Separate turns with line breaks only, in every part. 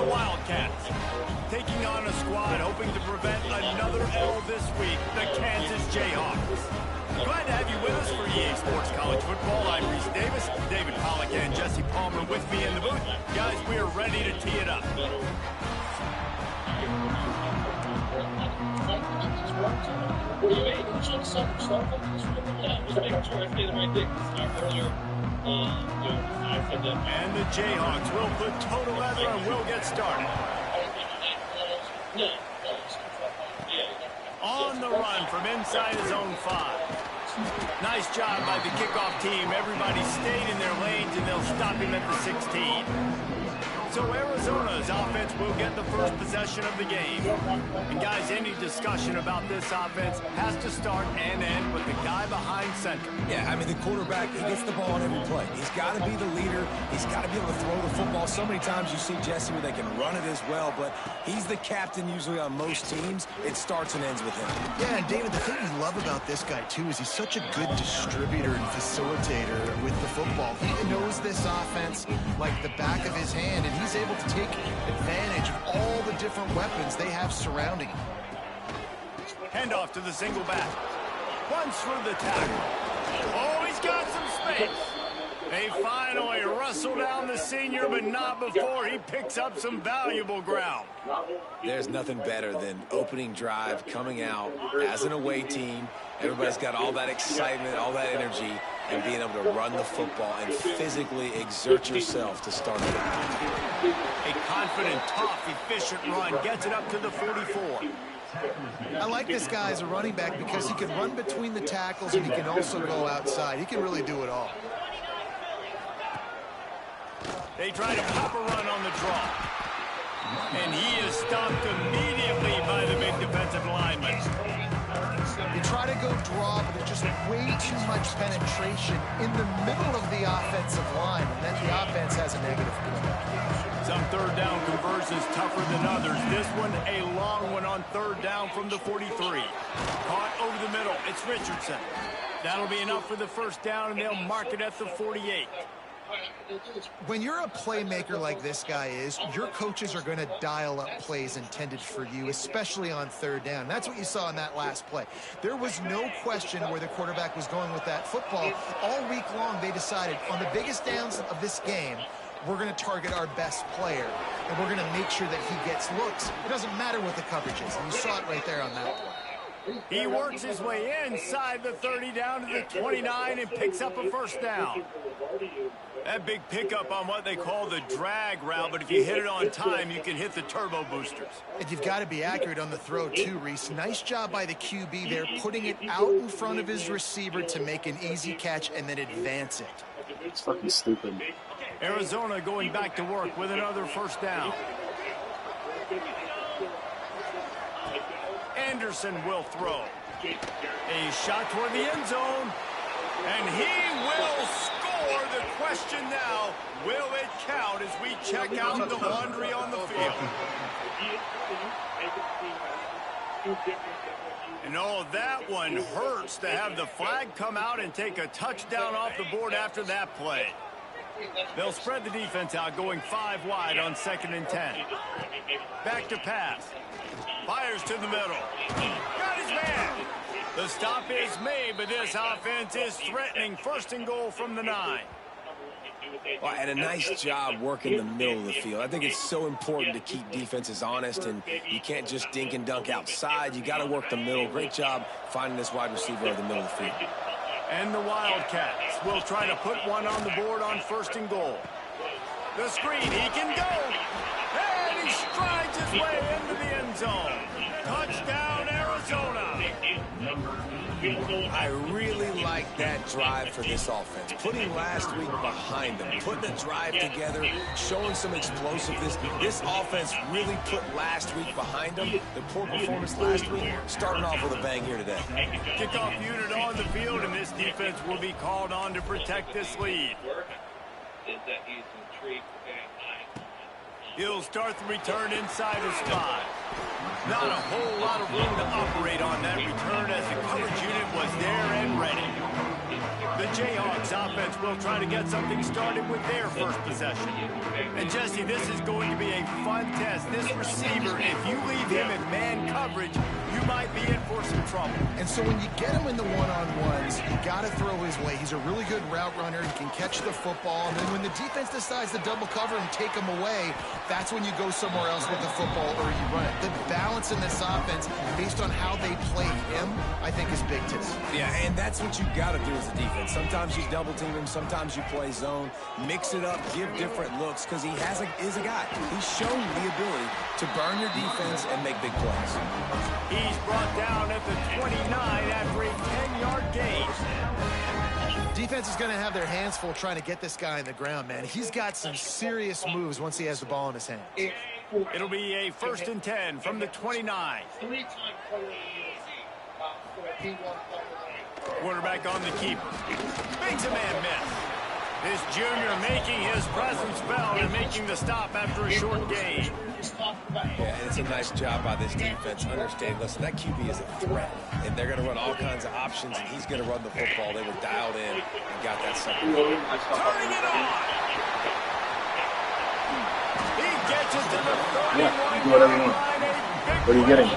the Wildcats. Taking on a squad hoping to prevent another L this week, the Kansas Jayhawks. Glad to have you with us for EA Sports College Football. I'm Reese Davis, David Pollack and Jesse Palmer with me in the booth. Guys, we are ready to tee it up. And the Jayhawks will put total leather and will get started. On the run from inside his own 5. Nice job by the kickoff team. Everybody stayed in their lanes, and they'll stop him at the 16. So Arizona's offense will get the first possession of the game. And guys, any discussion about this offense has to start and end with the guy behind center.
Yeah, I mean, the quarterback, he gets the ball on every play. He's got to be the leader. He's got to be able to throw the football. So many times you see Jesse where they can run it as well, but he's the captain usually on most teams. It starts and ends with him.
Yeah, and David, the thing we love about this guy, too, is he's such a good distributor and facilitator with the football. He knows this offense like the back of his hand, and he's able to take advantage of all the different weapons they have surrounding him.
Handoff to the single back. Runs through the tackle. Oh, he's got some space. They finally wrestle down the senior, but not before he picks up some valuable ground.
There's nothing better than opening drive, coming out as an away team. Everybody's got all that excitement, all that energy, and being able to run the football and physically exert yourself to start it.
A confident, tough, efficient run gets it up to the 44.
I like this guy as a running back because he can run between the tackles and he can also go outside. He can really do it all.
They try to pop a run on the draw. And he is stopped immediately by the big defensive lineman.
They try to go draw, but there's just way too much penetration in the middle of the offensive line, and then the offense has a negative play.
Some third down conversions tougher than others. This one, a long one on third down from the 43. Caught over the middle. It's Richardson. That'll be enough for the first down, and they'll mark it at the 48.
When you're a playmaker like this guy is, your coaches are going to dial up plays intended for you, especially on third down. That's what you saw in that last play. There was no question where the quarterback was going with that football. All week long, they decided on the biggest downs of this game, we're going to target our best player, and we're going to make sure that he gets looks. It doesn't matter what the coverage is, and you saw it right there on that play.
He works his way inside the 30 down to the 29 and picks up a first down. That big pickup on what they call the drag route, but if you hit it on time, you can hit the turbo boosters.
And you've got to be accurate on the throw too, Reese. Nice job by the QB there, putting it out in front of his receiver to make an easy catch and then advance it.
It's fucking stupid.
Arizona going back to work with another first down. Anderson will throw. A shot toward the end zone. And he will score. The question now, will it count as we check out the laundry on the field? And oh, that one hurts to have the flag come out and take a touchdown off the board after that play. They'll spread the defense out, going 5 wide on 2nd and 10. Back to pass. Fires to the middle. Got his man. The stop is made, but this offense is threatening. 1st and goal from the 9.
Well, and a nice job working the middle of the field. I think it's so important to keep defenses honest, and you can't just dink and dunk outside. You got to work the middle. Great job finding this wide receiver over the middle of the field.
And the Wildcats will try to put one on the board on 1st and goal. The screen, he can go. And he strides his way into the end zone. Touchdown, Arizona.
I really like that drive for this offense. Putting last week behind them, putting a drive together, showing some explosiveness. This offense really put last week behind them. The poor performance last week, starting off with a bang here today.
Kickoff unit on the field, and this defense will be called on to protect this lead. He'll start the return inside his 5. Not a whole lot of room to operate on that return as the coverage unit was there and ready. The Jayhawks offense will try to get something started with their first possession. And Jesse, this is going to be a fun test. This receiver, if you leave him in man coverage, you might be in for some trouble.
And so when you get him in the one-on-ones, you got to throw his way. He's a really good route runner. He can catch the football. And then when the defense decides to double cover and take him away, that's when you go somewhere else with the football or you run it. The balance in this offense, based on how they play him, I think is big today.
Yeah, and that's what you got to do as a defense. Sometimes you double team him, sometimes you play zone, mix it up, give different looks, because he is a guy. He's shown the ability to burn your defense and make big plays.
He's brought down at the 29 after a 10-yard gain.
Defense is going to have their hands full trying to get this guy on the ground, man. He's got some serious moves once he has the ball in his hands.
It'll be a 1st and 10 from the 29. Quarterback on the keeper. Makes a man miss. This junior making his presence felt and making the stop after a short gain.
Yeah, and it's a nice job by this defense. Understand, listen, that QB is a threat, and they're going to run all kinds of options, and he's going to run the football. They were dialed in and got that second.
Turning it on. He gets it to the 31
whatever you want. What are you getting?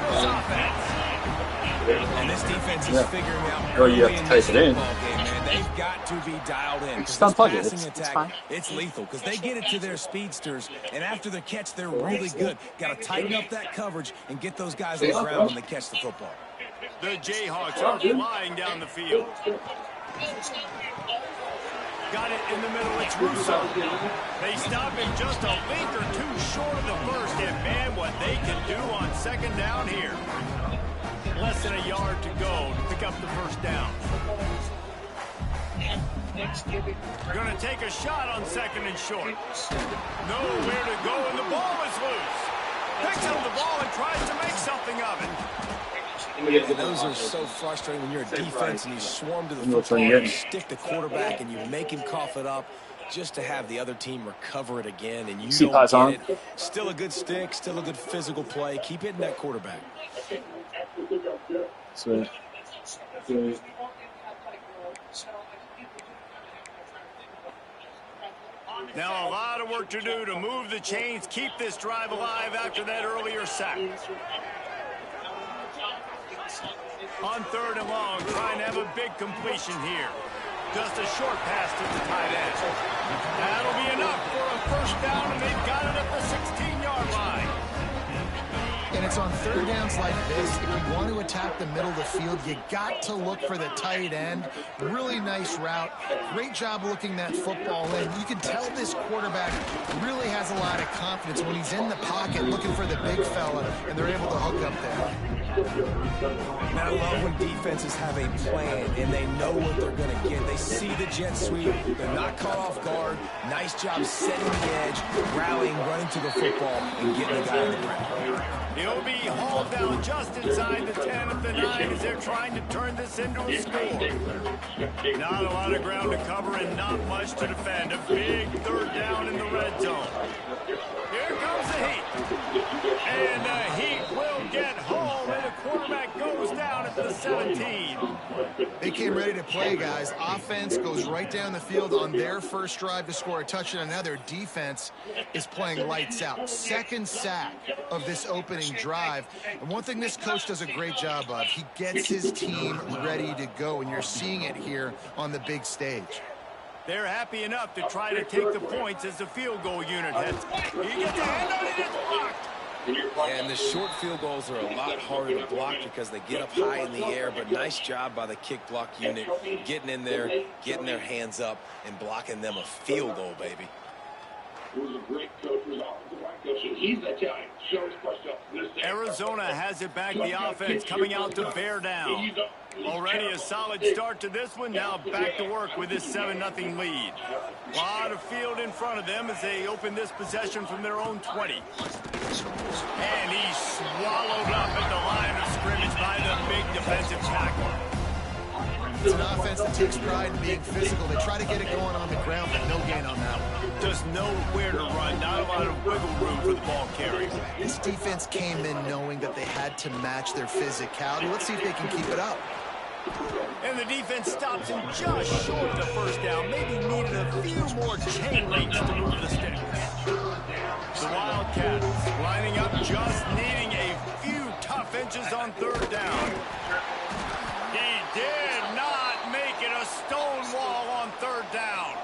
And this defense is figuring out
Well, you have to type it in.
Game, man. They've got to be dialed in.
Just unplug it.
Passing
It's
attack,
fine.
it's lethal because they get it to their speedsters, and after the catch, they're really good. Got to tighten up that coverage and get those guys on the ground when they catch the football.
The Jayhawks are flying down the field. Got it in the middle. It's Russo. They stop him just a link or two short of the first, and man, what they can do on second down here. Less than a yard to go to pick up the first down. Going to take a shot on 2nd and short. Nowhere to go, and the ball is loose. Picks up the ball and tries to make something of it.
And those are so frustrating when you're a defense and you swarm to the football, you stick the quarterback and you make him cough it up just to have the other team recover it again, and you don't get it. Still a good stick, still a good physical play. Keep hitting that quarterback.
So,
now a lot of work to do to move the chains, keep this drive alive after that earlier sack. On 3rd and long, trying to have a big completion here. Just a short pass to the tight end. That'll be enough for a first down, and they've got it at the 16-yard line.
And it's on 3rd downs like this. If you want to attack the middle of the field, you got to look for the tight end. Really nice route. Great job looking that football in. You can tell this quarterback really has a lot of confidence when he's in the pocket looking for the big fella, and they're able to hook up there.
And I love when defenses have a plan and they know what they're going to get. They see the jet sweep. They're not caught off guard. Nice job setting the edge, rallying, running to the football, and getting the guy on the ground.
He'll be hauled down just inside the 10 at the 9 as they're trying to turn this into a score. Not a lot of ground to cover and not much to defend. A big 3rd down in the red zone. Here comes the Heat. And the Heat will get home, and the quarterback goes down at the 17.
They came ready to play, guys. Offense goes right down the field on their first drive to score a touchdown. Now their defense is playing lights out. 2nd sack of this opening drive. And one thing this coach does a great job of, he gets his team ready to go, and you're seeing it here on the big stage.
They're happy enough to try to take the points as the field goal unit heads. He gets a hand on it, it's blocked.
And the short field goals are a lot harder to block because they get up high in the air, but nice job by the kick block unit getting in there, getting their hands up, and blocking them a field goal, baby.
Arizona has it back. The offense coming out to bear down. Already a solid start to this one. Now back to work with this 7-0 lead. A lot of field in front of them as they open this possession from their own 20. And he's swallowed up at the line of scrimmage by the big defensive tackle.
It's an offense that takes pride in being physical. They try to get it going on the ground, but no gain on that one.
Just nowhere to run. Not a lot of wiggle room for the ball carrier.
This defense came in knowing that they had to match their physicality. Let's see if they can keep it up.
And the defense stops him just short of the first down. Maybe needed a few more chain links to move the sticks. The Wildcats lining up, just needing a few tough inches on third down. He did not make it a stone wall on third down.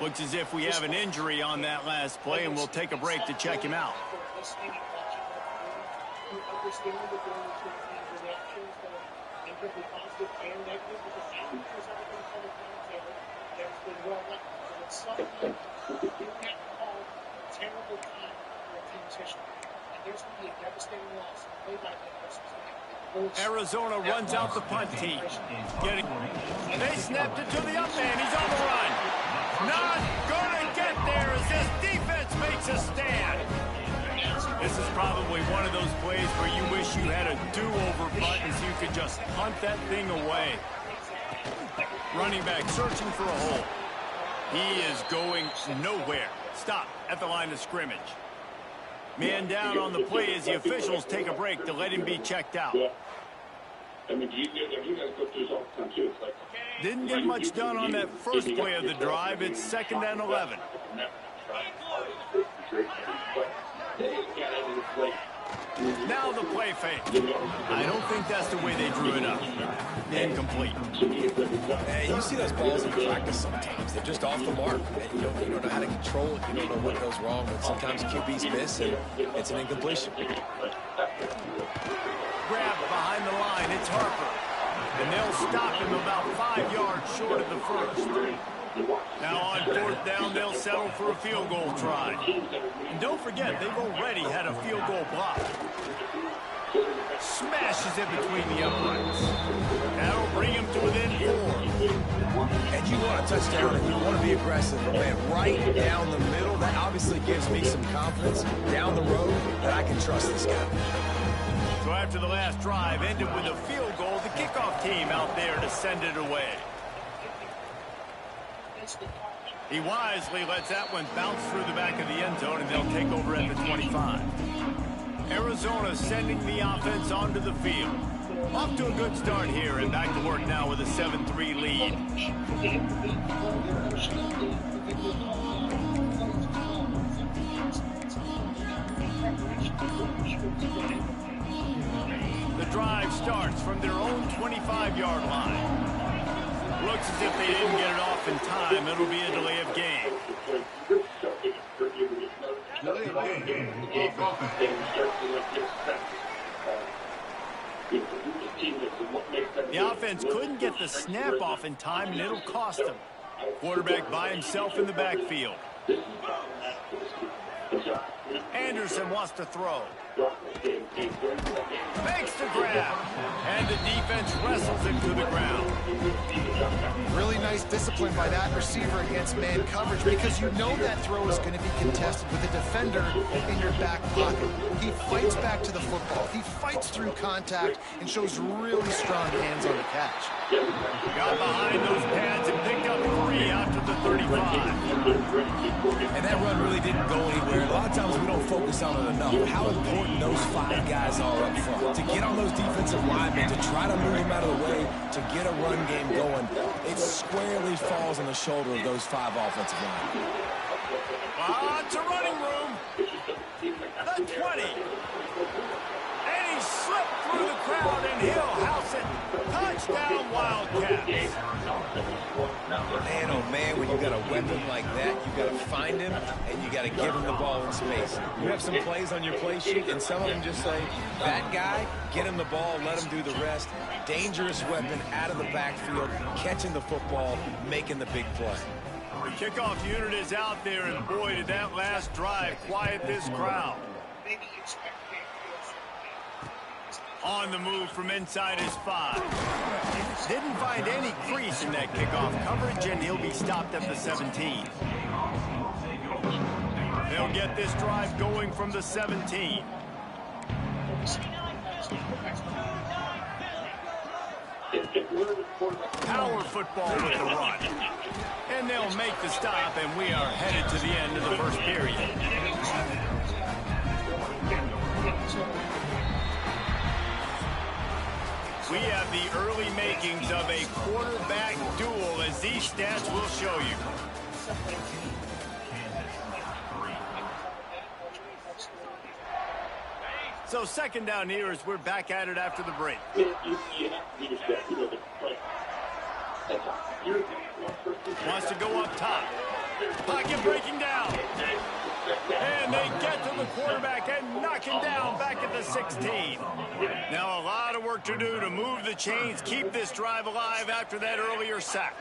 Looks as if we have an injury on that last play, and we'll take a break to check him out. Arizona runs out the punt team. They snapped it to the up man. He's on the run. Not gonna get there as this defense makes a stand. This is probably one of those plays where you wish you had a do-over button so you could just punt that thing away. Running back searching for a hole. He is going nowhere. Stop at the line of scrimmage. Man down on the play as the officials take a break to let him be checked out. Didn't get much done on that first play of the drive. It's 2nd and 11. Now the play fake. I don't think that's the way they drew it up. Incomplete.
Hey, you see those balls in practice sometimes. They're just off the mark. You don't know how to control it. You don't know what goes wrong. But sometimes QBs miss, and it's an incompletion.
Grab behind the line. It's Harper. And they'll stop him about 5 yards short of the first. Now on 4th down, they'll settle for a field goal try. And don't forget, they've already had a field goal block. Smashes it between the uprights. That'll bring him to within 4.
And you want a touchdown, and you want to be aggressive. But, man, right down the middle, that obviously gives me some confidence down the road that I can trust this guy.
So after the last drive ended with a field goal, the kickoff team out there to send it away. He wisely lets that one bounce through the back of the end zone, and they'll take over at the 25. Arizona sending the offense onto the field. Off to a good start here, and back to work now with a 7-3 lead. The drive starts from their own 25-yard line. Looks as if they didn't get it off in time. It'll be a delay of game. The offense couldn't get the snap off in time, and it'll cost them. Quarterback by himself in the backfield. Anderson wants to throw. Makes the grab. And the defense wrestles him to the ground.
Really nice discipline by that receiver against man coverage, because you know that throw is going to be contested with a defender in your back pocket. He fights back to the football. He fights through contact and shows really strong hands on the catch.
Got behind those pads and picked up 3 after the 35.
And that run really didn't go anywhere. A lot of times we don't focus on it enough. How important those 5 guys are up front. To get on those defensive linemen, to try to move them out of the way, to get a run game going, it squarely falls on the shoulder of those 5 offensive linemen.
Lots of running room. The 20. And he slipped through the crowd, and he'll house it. Touchdown, Wildcats.
Man, oh man, when you got a weapon like that, you got to find him, and you got to give him the ball in space. You have some plays on your play sheet, and some of them just say, that guy, get him the ball, let him do the rest. Dangerous weapon out of the backfield, catching the football, making the big play.
The kickoff unit is out there, and boy, did that last drive quiet this crowd. On the move from inside his 5. Didn't find any crease in that kickoff coverage, and he'll be stopped at the 17. They'll get this drive going from the 17. Power football with the run. And they'll make the stop, and we are headed to the end of the first period. We have have the early makings of a quarterback duel, as these stats will show you. So second down here as we're back at it after the break. Wants to go up top. Pocket breaking down. And they get to the quarterback and knock him down back at the 16. Now a lot of work to do to move the chains, keep this drive alive after that earlier sack.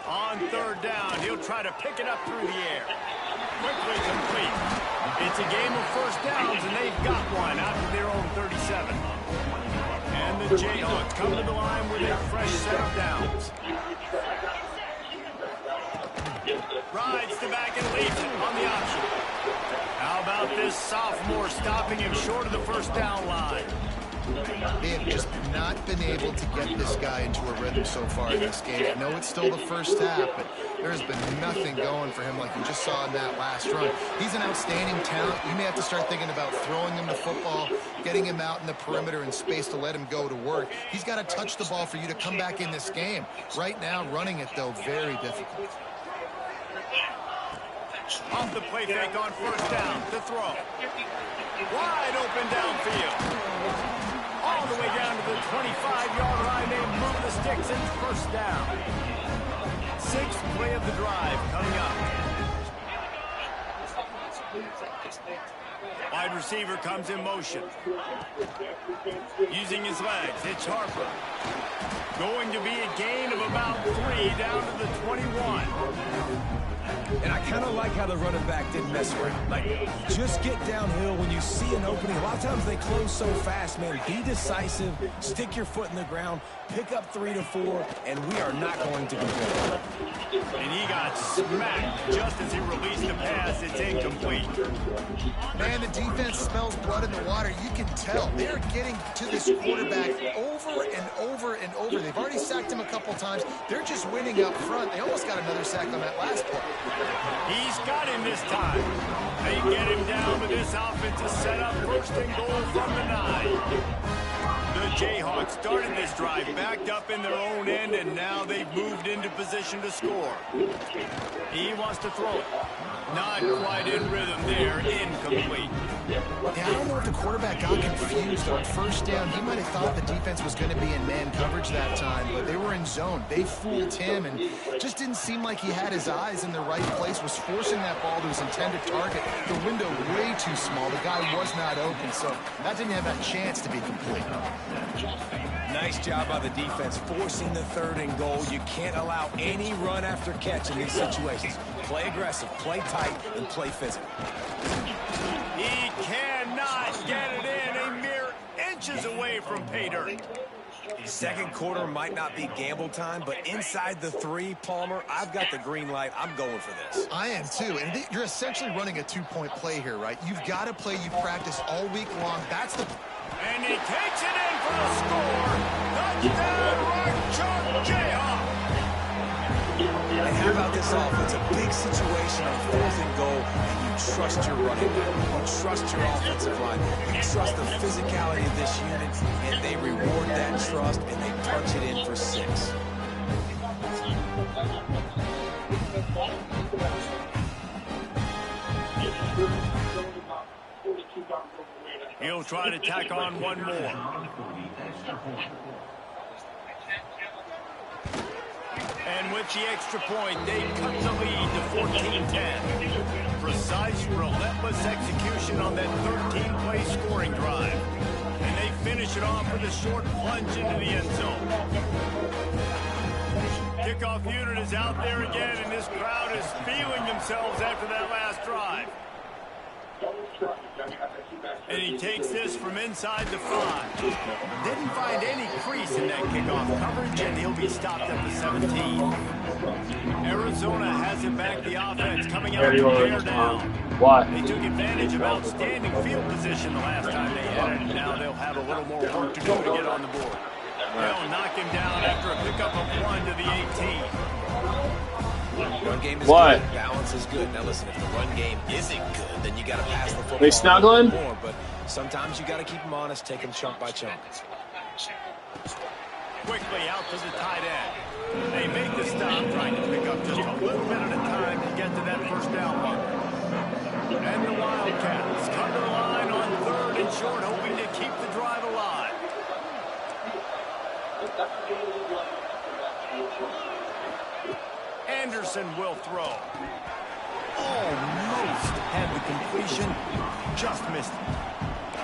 On third down, he'll try to pick it up through the air. Quickly complete. It's a game of first downs, and they've got one out to their own 37. And the Jayhawks come to the line with a fresh set of downs. Rides the back and leaves it on the option. How about this sophomore stopping him short of the first down line?
They have just not been able to get this guy into a rhythm so far in this game. I know it's still the first half, but there's been nothing going for him like you just saw in that last run. He's an outstanding talent. You may have to start thinking about throwing him the football, getting him out in the perimeter and space to let him go to work. He's got to touch the ball for you to come back in this game. Right now, running it, though, very difficult.
Off the play fake on first down to throw. Wide open downfield. All the way down to the 25-yard line. They move the sticks and first down. Sixth play of the drive coming up. Wide receiver comes in motion. Using his legs, it's Harper. Going to be a gain of about 3 down to the 21.
And I kind of like how the running back didn't mess around. Like, just get downhill when you see an opening. A lot of times they close so fast, man. Be decisive, stick your foot in the ground, pick up 3 to 4, and we are not going to complain.
And he got smacked just as he released the pass. It's incomplete.
Man, the defense smells blood in the water. You can tell. They're getting to this quarterback over and over and over. They've already sacked him a couple times. They're just winning up front. They almost got another sack on that last play.
He's got him this time. They get him down with this offensive setup. First and goal from the 9. The Jayhawks started this drive backed up in their own end, and now they've moved into position to score. He wants to throw it. Not quite in rhythm there. Incomplete.
Yeah, I don't know if the quarterback got confused on first down. He might have thought the defense was going to be in man coverage that time, but they were in zone. They fooled him, and just didn't seem like he had his eyes in the right place, was forcing that ball to his intended target. The window way too small. The guy was not open, so that didn't have that chance to be complete.
Nice job by the defense forcing the third and goal. You can't allow any run after catch in these situations. Play aggressive, play tight, and play physical.
He cannot get it in. A mere inches away from pay dirt.
Second quarter might not be gamble time, but inside the 3, Palmer, I've got the green light. I'm going for this.
I am too, and you're essentially running a 2-point play here, right? You've got to play. You've practiced all week long. That's the...
And he takes it in for the score. Touchdown, Rock Chalk Jayhawk.
And how about this offense? A big situation on 4th and goal, and you trust your running back. You trust your offensive line. You trust the physicality of this unit, and they reward that trust, and they punch it in for 6.
He'll try to tack on one more. And with the extra point, they cut the lead to 14-10. Precise, relentless execution on that 13-play scoring drive. And they finish it off with a short plunge into the end zone. Kickoff unit is out there again, and this crowd is feeling themselves after that last drive. And he takes this from inside the 5. Didn't find any crease in that kickoff coverage, and he'll be stopped at the 17. Arizona has it back, the offense coming out to tear down. They took advantage of outstanding field position the last time they had it, and now they'll have a little more work to do to get on the board. They'll knock him down after a pickup of 1 to the 18.
Run game is
Why?
good. Balance is good. Now listen, if the run game isn't good, then you got to pass the football
They snuggling?
more. But sometimes you got to keep them honest, take them chunk by chunk.
Quickly out to the tight end. They make the stop, trying to pick up just a little bit at a time to get to that first down marker. And the Wildcats cut their line on 3rd and short, hoping to keep the drive alive. Anderson will throw. Almost had the completion, just missed it.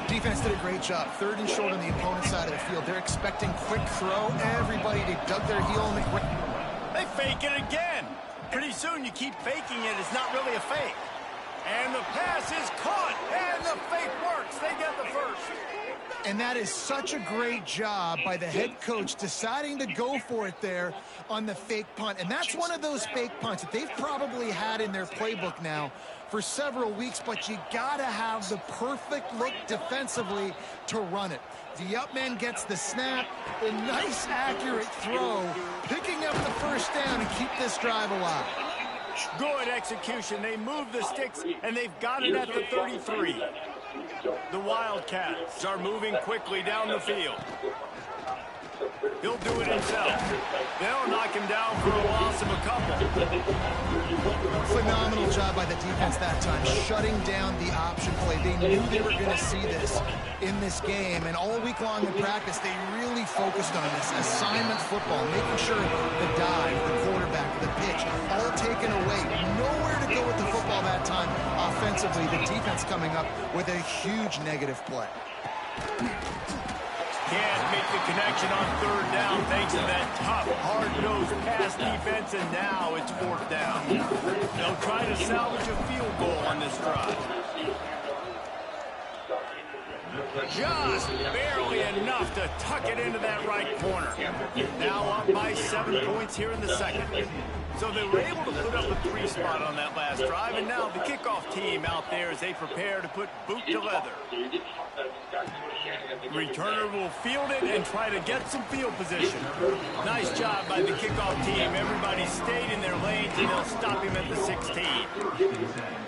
Defense did a great job. 3rd and short on the opponent's side of the field. They're expecting quick throw. Everybody, they dug their heel in the ground.
They fake it again. Pretty soon you keep faking it. It's not really a fake. And the pass is caught. And the fake works. They get the first.
And that is such a great job by the head coach deciding to go for it there on the fake punt. And that's one of those fake punts that they've probably had in their playbook now for several weeks, but you gotta have the perfect look defensively to run it. The up man gets the snap, a nice accurate throw, picking up the first down and keep this drive alive.
Good execution. They move the sticks, and they've got it at the 33. The Wildcats are moving quickly down the field. He'll do it himself. They'll knock him down for a loss of a couple.
Phenomenal job by the defense that time, shutting down the option play. They knew they were going to see this in this game, and all week long in practice, they really focused on this assignment football, making sure the dive, the quarterback, the pitch, all taken away. Nowhere to go with the football that time offensively. The defense coming up with a huge negative play.
Can't make the connection on 3rd down thanks to that tough, hard-nosed pass defense, and now it's 4th down. They'll try to salvage a field goal on this drive. Just barely enough to tuck it into that right corner. Now up by 7 points here in the second. So they were able to put up a 3 spot on that last drive, and now the kickoff team out there as they prepare to put boot to leather. Returner will field it and try to get some field position. Nice job by the kickoff team. Everybody stayed in their lanes, and they'll stop him at the 16.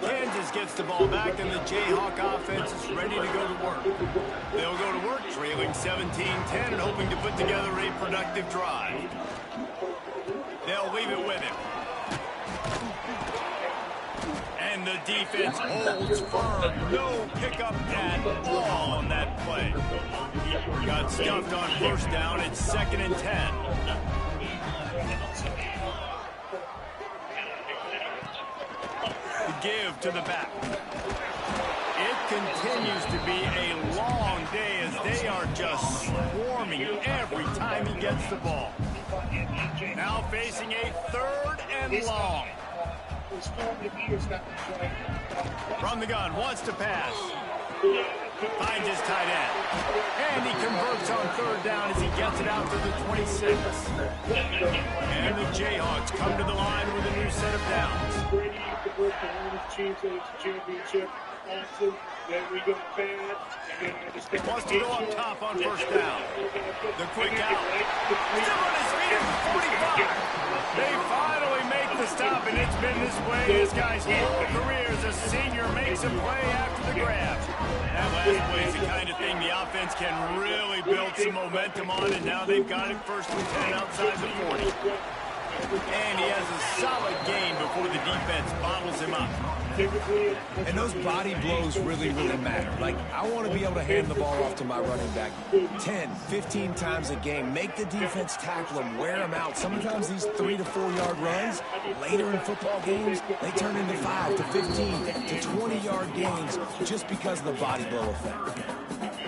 Kansas gets the ball back, and the Jayhawk offense is ready to go to work. They'll go to work trailing 17-10 and hoping to put together a productive drive. They'll leave it with him. And the defense holds firm. No pickup at all on that play. Got stuffed on 1st down. It's 2nd and 10. The give to the back. It continues to be a long day as they are just swarming every time he gets the ball. Now facing a 3rd and long. From the gun, wants to pass. Finds his tight end. And he converts on 3rd down as he gets it out to the 26. And the Jayhawks come to the line with a new set of downs. Wants to go up top on 1st down. The quick out. Still on his feet at 45. They finally make the stop, and it's been this way this guy's whole career as a senior makes a play after the grab. That last play is the kind of thing the offense can really build some momentum on, and now they've got it 1st and 10 outside the 40. And he has a solid gain before the defense bottles him up.
And those body blows really, really matter. Like, I want to be able to hand the ball off to my running back 10, 15 times a game. Make the defense tackle him, wear him out. Sometimes these 3 to 4 yard runs, later in football games, they turn into 5 to 15 to 20 yard gains just because of the body blow effect.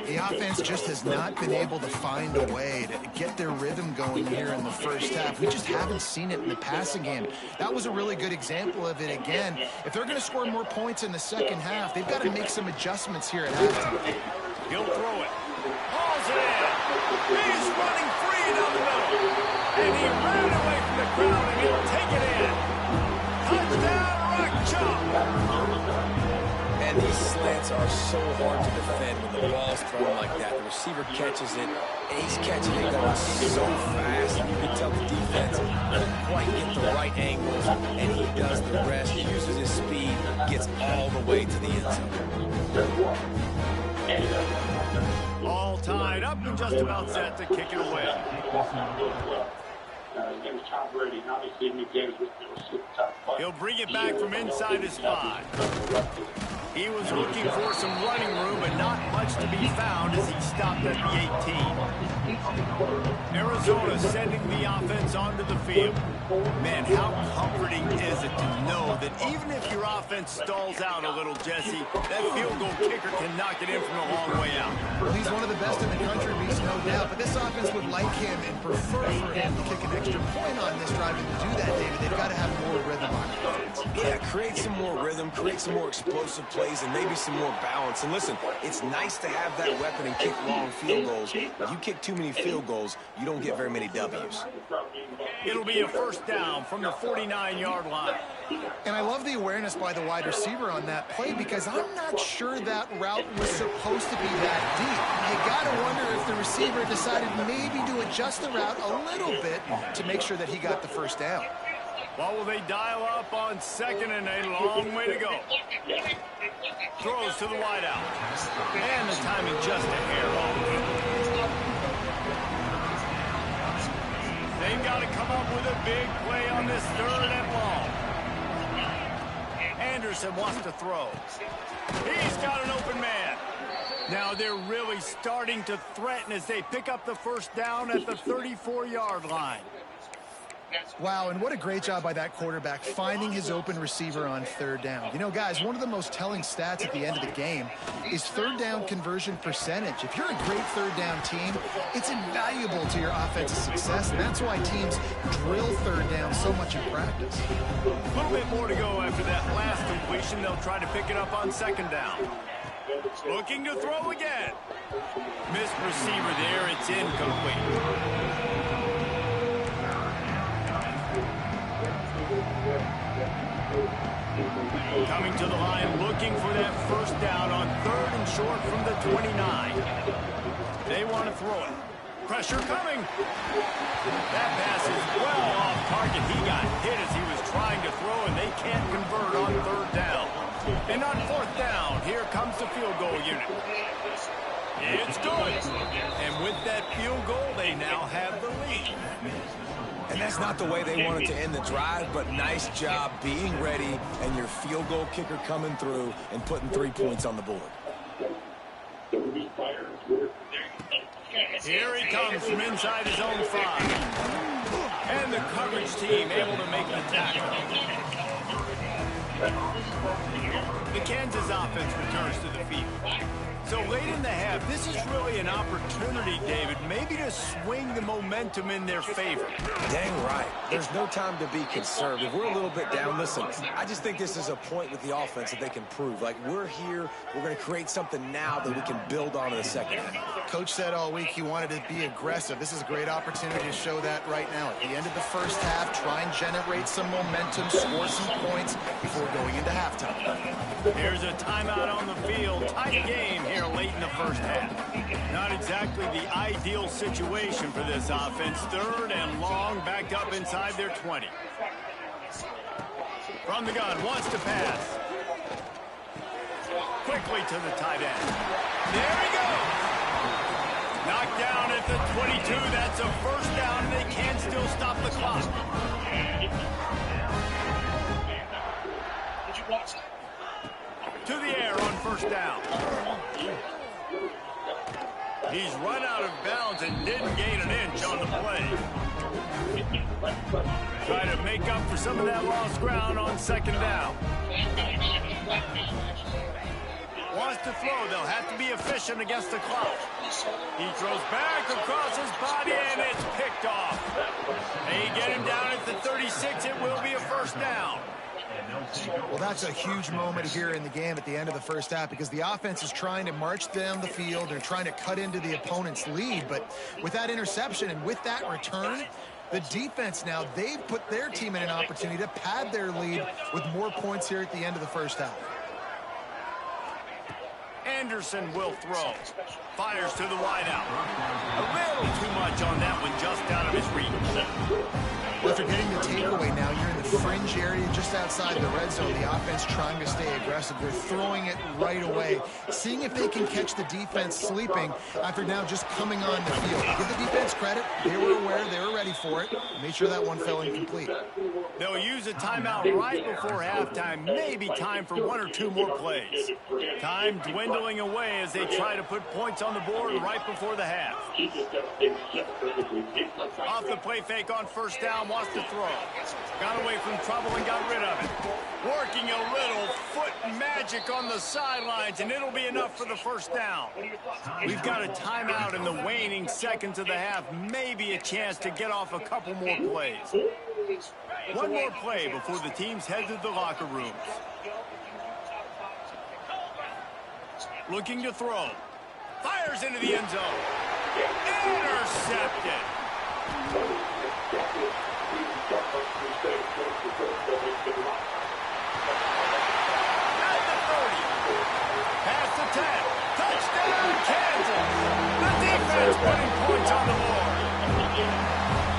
The offense just has not been able to find a way to get their rhythm going here in the first half. We just haven't seen it in the passing game. That was a really good example of it again. If they're going to score more points in the second half, they've got to make some adjustments here at halftime.
He'll throw it. Hauls it in. He's running free down the middle. And he ran away from the crowd, and he'll take it in. Touchdown, Rock Chalk.
And these slants are so hard to defend when the ball's thrown like that. The receiver catches it, and he's catching it going so fast. You can tell the defense couldn't quite get the right angles, and he does the rest, uses his speed, gets all the way to the end zone.
All tied up and just about set to kick it away. He'll bring it back from inside his 5. He was looking for some running room, but not much to be found as he stopped at the 18. Arizona sending the offense onto the field. Man, how comforting is it to know that even if your offense stalls out a little, Jesse, that field goal kicker can knock it in from a long way out.
Well, he's one of the best in the country, Reese, no doubt. But this offense would like him and prefer for him to kick an extra point on this drive. And to do that, David, they've got to have more rhythm on offense.
Yeah, create some more rhythm, create some more explosive plays, and maybe some more balance. And listen, it's nice to have that weapon and kick long field goals. If you kick too many field goals, you don't get very many W's.
It'll be a first down from the 49-yard line.
And I love the awareness by the wide receiver on that play because I'm not sure that route was supposed to be that deep. You got to wonder if the receiver decided maybe to adjust the route a little bit to make sure that he got the first down.
What will they dial up on second and a long way to go? Throws to the wideout. And the timing just a hair off. They've got to come up with a big play on this third and long. Anderson wants to throw. He's got an open man. Now they're really starting to threaten as they pick up the first down at the 34-yard line.
Wow, and what a great job by that quarterback finding his open receiver on third down. You know, guys, one of the most telling stats at the end of the game is third down conversion percentage. If you're a great third down team, it's invaluable to your offensive success, and that's why teams drill third down so much in practice.
A little bit more to go after that last completion. They'll try to pick it up on second down. Looking to throw again. Missed receiver there. It's incomplete. Coming to the line, looking for that first down on third and short from the 29. They want to throw it. Pressure coming. That pass is well off target. He got hit as he was trying to throw, and they can't convert on third down. And on fourth down, here comes the field goal unit. It's good. And with that field goal, they now have the lead.
And that's not the way they wanted to end the drive, but nice job being ready and your field goal kicker coming through and putting 3 points on the board.
Here he comes from inside his own 5. And the coverage team able to make the tackle. The Kansas offense returns to the field. So late in the half, this is really an opportunity, David, maybe to swing the momentum in their favor.
Dang right. There's no time to be conservative. We're a little bit down. Listen, I just think this is a point with the offense that they can prove. Like, we're here, we're going to create something now that we can build on in the second half.
Coach said all week he wanted to be aggressive. This is a great opportunity to show that right now. At the end of the first half, try and generate some momentum, score some points before going into halftime.
Here's a timeout on the field. Tight game here late in the first half. Not exactly the ideal situation for this offense. Third and long, backed up inside their 20. From the gun, wants to pass. Quickly to the tight end. There he goes. Knocked down at the 22. That's a first down, and they can still stop the clock. To the air on first down. He's run out of bounds and didn't gain an inch on the play. Try to make up for some of that lost ground on second down. Wants to throw. They'll have to be efficient against the clock. He throws back across his body, and it's picked off. They get him down at the 36. It will be a first down.
Well, that's a huge moment here in the game at the end of the first half because the offense is trying to march down the field. They're trying to cut into the opponent's lead. But with that interception and with that return, the defense now, they've put their team in an opportunity to pad their lead with more points here at the end of the first half.
Anderson will throw. Fires to the wideout. A little too much on that one, just out of his reach.
Well, after getting the takeaway, now you're in the fringe area just outside the red zone. The offense trying to stay aggressive. They're throwing it right away, seeing if they can catch the defense sleeping after now just coming on the field. Give the defense credit. They were aware. They were ready for it. Made sure that one fell incomplete.
They'll use a timeout right before halftime. Maybe time for one or two more plays. Time dwindling away as they try to put points on the board right before the half. Off the play fake on first down, wants to throw. Got away from trouble and got rid of it. Working a little foot magic on the sidelines, and it'll be enough for the first down. We've got a timeout in the waning seconds of the half. Maybe a chance to get off a couple more plays. One more play before the teams head to the locker rooms. Looking to throw. Fires into the end zone. Intercepted. At the 30. Past the 10. Touchdown, Kansas. The defense putting points on the board.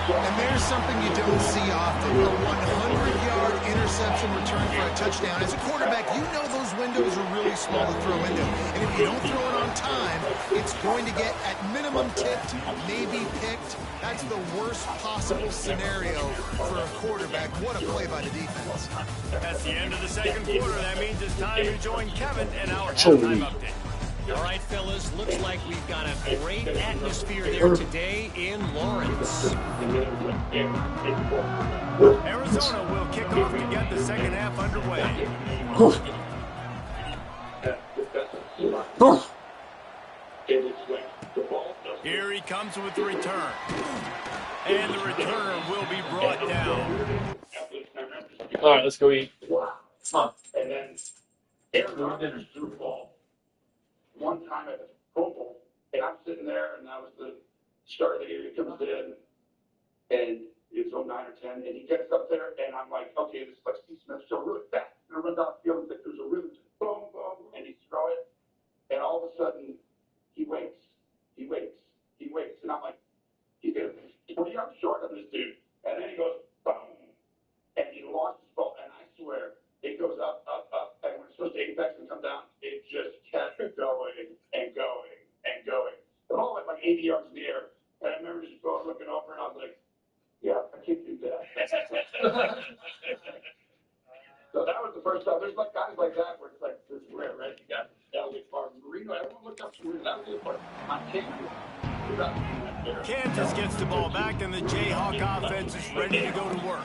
And there's something you don't see often. A 100-yard interception return for a touchdown. As a quarterback, you know those windows are really small to throw into. And if you don't throw it on time, it's going to get, at minimum, tipped, maybe picked. That's the worst possible scenario for a quarterback. What a play by the defense.
That's the end of the second quarter. That means it's time to join Kevin and our halftime update.
All right, fellas, looks like we've got a great atmosphere there today in Lawrence.
Arizona will kick off to get the second half underway. Here he comes with the return. And the returner will be brought down.
All right, let's go eat.
And then Arizona did a Super Bowl one time at the Pro Bowl, and I'm sitting there, and that was the start of the year. He comes in, and it's 09 or 10, and he gets up there, and I'm like, okay, this is like Steve Smith show, really fast. And I run down the field, and there's a rhythm, boom, boom, and he's throwing it, and all of a sudden, he waits, and I'm like, he's getting 20 yards short of this dude, and then he goes, boom, and he lost his ball, and I swear, it goes up, and when it's supposed to apex and come down, it just kept going and going and going. The ball went like 80 yards in the air, and I remember just going, looking over, and I was like, yeah, I can't do that. So that was the first time. There's like guys like that where it's like, this is rare, right? You got Elliott, Marino, everyone looked up to Marino. That was the part. I can't do it.
Kansas gets the ball back, and the Jayhawk offense is ready to go to work.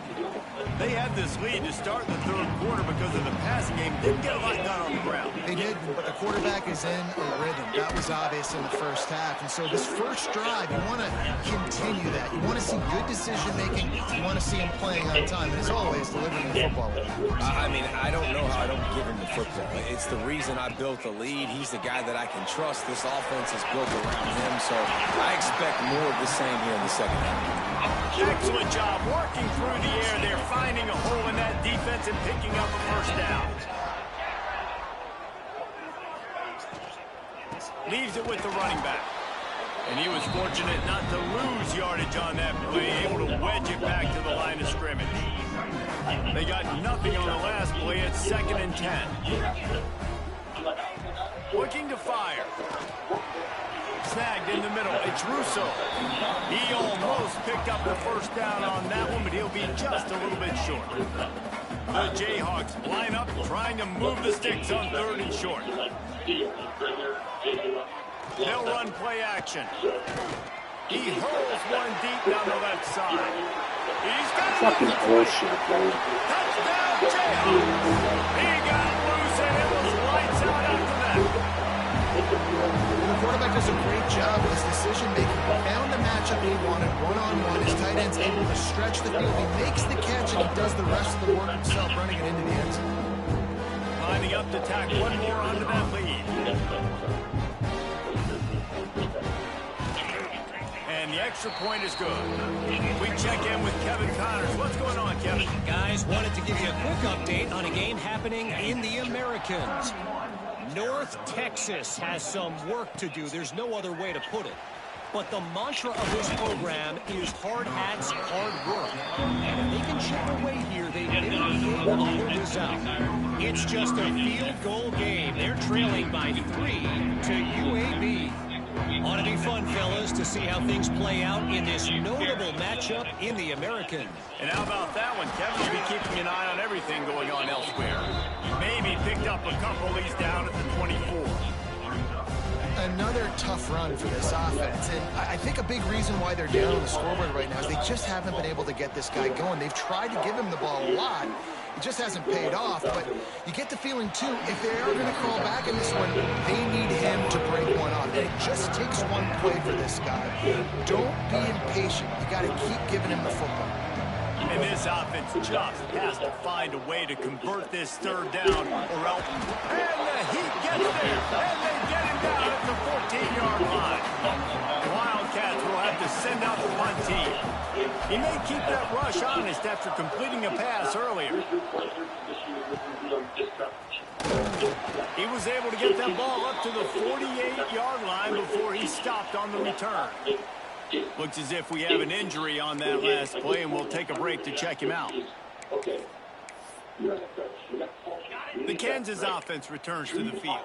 They had this lead to start the third quarter because of the passing game. Didn't get a lot done on the ground.
They did, but the quarterback is in a rhythm. That was obvious in the first half. And so this first drive, you want to continue that. You want to see good decision-making. You want to see him playing on time. And as always, delivering the football.
I mean, I don't know how I don't give him the football. It's the reason I built the lead. He's the guy that I can trust. This offense is built around him, so I expect more of the same here in the second half.
Excellent job working through the air. They're finding a hole in that defense and picking up a first down. Leaves it with the running back. And he was fortunate not to lose yardage on that play, able to wedge it back to the line of scrimmage. They got nothing on the last play. It's 2nd and 10. Looking to fire. Snagged in the middle. It's Russo. He almost picked up the first down on that one, but he'll be just a little bit short. The Jayhawks line up, trying to move the sticks on 3rd and short. They'll run play action. He hurls one deep down the left side. He's got
Fucking bullshit, bro.
touchdown Jayhawks. He got loose and it was lights out after that.
The quarterback does a great job with his decision-making. Found the matchup he wanted, one-on-one. His tight end's able to stretch the field. He makes the catch, and he does the rest of the work himself, running it into the end zone.
Lining up to tack one more onto that lead. And the extra point is good. We check in with Kevin Connors. What's going on, Kevin?
Guys, wanted to give you a quick update on a game happening in the Americans. North Texas has some work to do. There's no other way to put it. But the mantra of this program is hard hats, hard work. And if they can chip away here, they may be able to pull this out. It's just a field goal game. They're trailing by 3 to UAB. Ought to be fun, fellas, to see how things play out in this notable matchup in the American.
And how about that one? Kevin will be keeping an eye on everything going on elsewhere. Maybe picked up a couple of these down at the 24.
Another tough run for this offense, and I think a big reason why they're down on the scoreboard right now is they just haven't been able to get this guy going. They've tried to give him the ball a lot. It just hasn't paid off, but you get the feeling, too, if they are going to crawl back in this one, they need him to break one off. And it just takes one play for this guy. Don't be impatient. You got to keep giving him the football.
And this offense just has to find a way to convert this third down or else. And the Heat gets there, and they get him down at the 14-yard line. The Wildcats will have to send out the punt team. He may keep that rush honest after completing a pass earlier. He was able to get that ball up to the 48-yard line before he stopped on the return. Looks as if we have an injury on that last play, and we'll take a break to check him out. The Kansas offense returns to the field.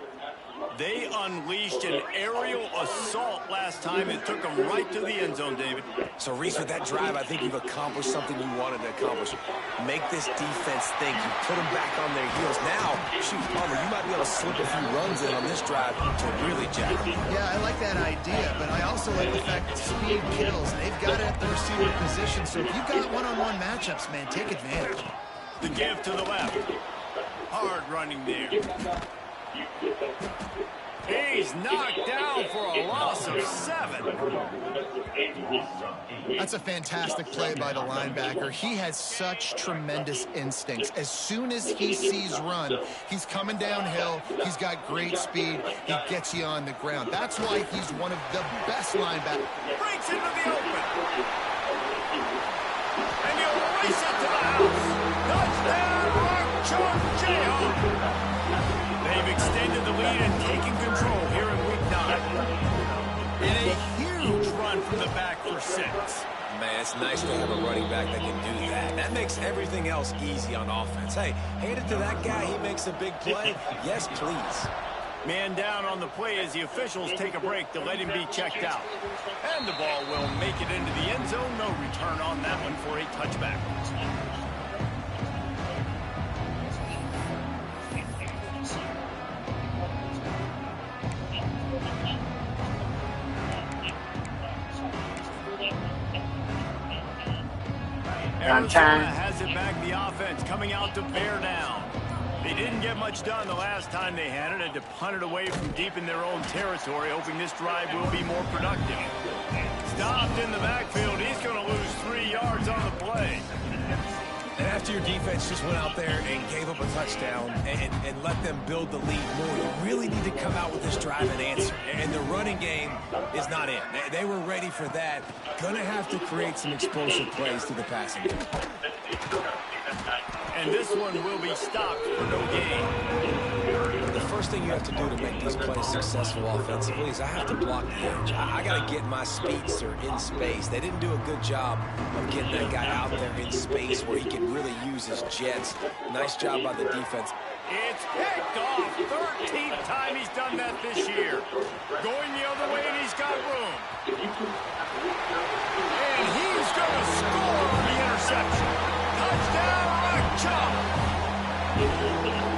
They unleashed an aerial assault last time and took them right to the end zone, David.
So, Reese, with that drive, I think you've accomplished something you wanted to accomplish. Make this defense think. You put them back on their heels. Now, shoot, Palmer, you might be able to slip a few runs in on this drive to really jack them.
Yeah, I like that idea, but I also like the fact that speed kills. They've got it at the receiver position, so if you've got one-on-one matchups, man, take advantage.
The give to the left. Hard running there. He's knocked down for a loss of 7.
That's a fantastic play by the linebacker. He has such tremendous instincts. As soon as he sees run, he's coming downhill. He's got great speed. He gets you on the ground. That's why he's one of the best linebackers.
Breaks into the open. And he'll race it to the house. Touchdown, Rock Jayhawk. They've extended the lead and taken control here in Week 9. And a huge run from the back for 6.
Man, it's nice to have a running back that can do that. That makes everything else easy on offense. Hey, hand it to that guy. He makes a big play. Yes, please.
Man down on the play as the officials take a break to let him be checked out. And the ball will make it into the end zone. No return on that one for a touchback. Arizona has it back, the offense coming out to bear down. They didn't get much done the last time they had it. Had to punt it away from deep in their own territory, hoping this drive will be more productive. Stopped in the backfield. He's going to lose 3 yards on the play.
And after your defense just went out there and gave up a touchdown and let them build the lead more, you really need to come out with this drive and answer. And the running game is not in. They were ready for that. Going to have to create some explosive plays through the passing game.
And this one will be stopped for no gain.
The first thing you have to do to make these plays successful offensively is I have to block the edge. I got to get my speedster in space. They didn't do a good job of getting that guy out there in space where he can really use his jets. Nice job by the defense.
It's picked off. 13th time he's done that this year. Going the other way, and he's got room. And he's going to score on the interception. Touchdown, Rock Chalk.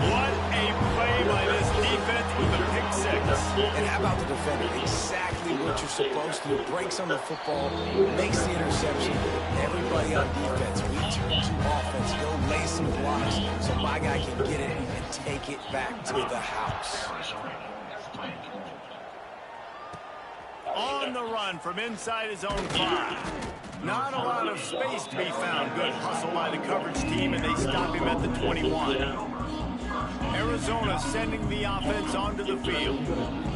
What a play by this defense with a pick 6.
And how about the defender? Exactly what you're supposed to do. Breaks on the football, makes the interception. Everybody on defense, we turn to offense. He'll lay some blocks so my guy can get it and take it back to the house.
On the run from inside his own 5. Not a lot of space to be found. Good hustle by the coverage team, and they stop him at the 21. Arizona sending the offense onto the field.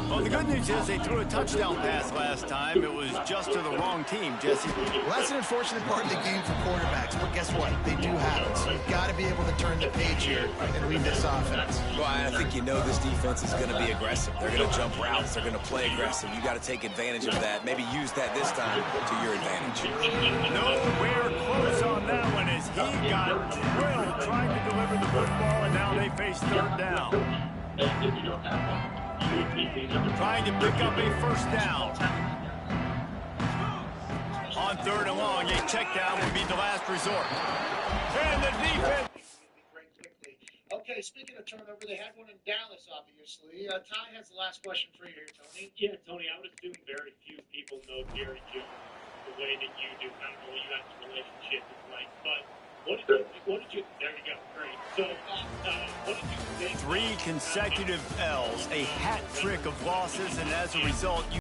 Well, the good news is they threw a touchdown pass last time. It was just to the wrong team, Jesse.
Well, that's an unfortunate part of the game for quarterbacks, but guess what? They do have it, so you've got to be able to turn the page here and read this offense.
Well, I think you know this defense is going to be aggressive. They're going to jump routes. They're going to play aggressive. You got to take advantage of that. Maybe use that this time to your advantage.
Nowhere close on that one as he got drilled trying to deliver the football, and now they face third down. Trying to pick up a first down. On third and long, a check down would be the last resort. And the defense.
Okay, speaking of turnover, they had one in Dallas, obviously. Ty has the last question for you here, Tony.
Yeah, Tony, I would assume very few people know Jerry Jones the way that you do. I don't know what you have the relationship is like, but what did you, there you go, great. So, what did you think?
3 consecutive L's, a hat trick of losses, and as a result,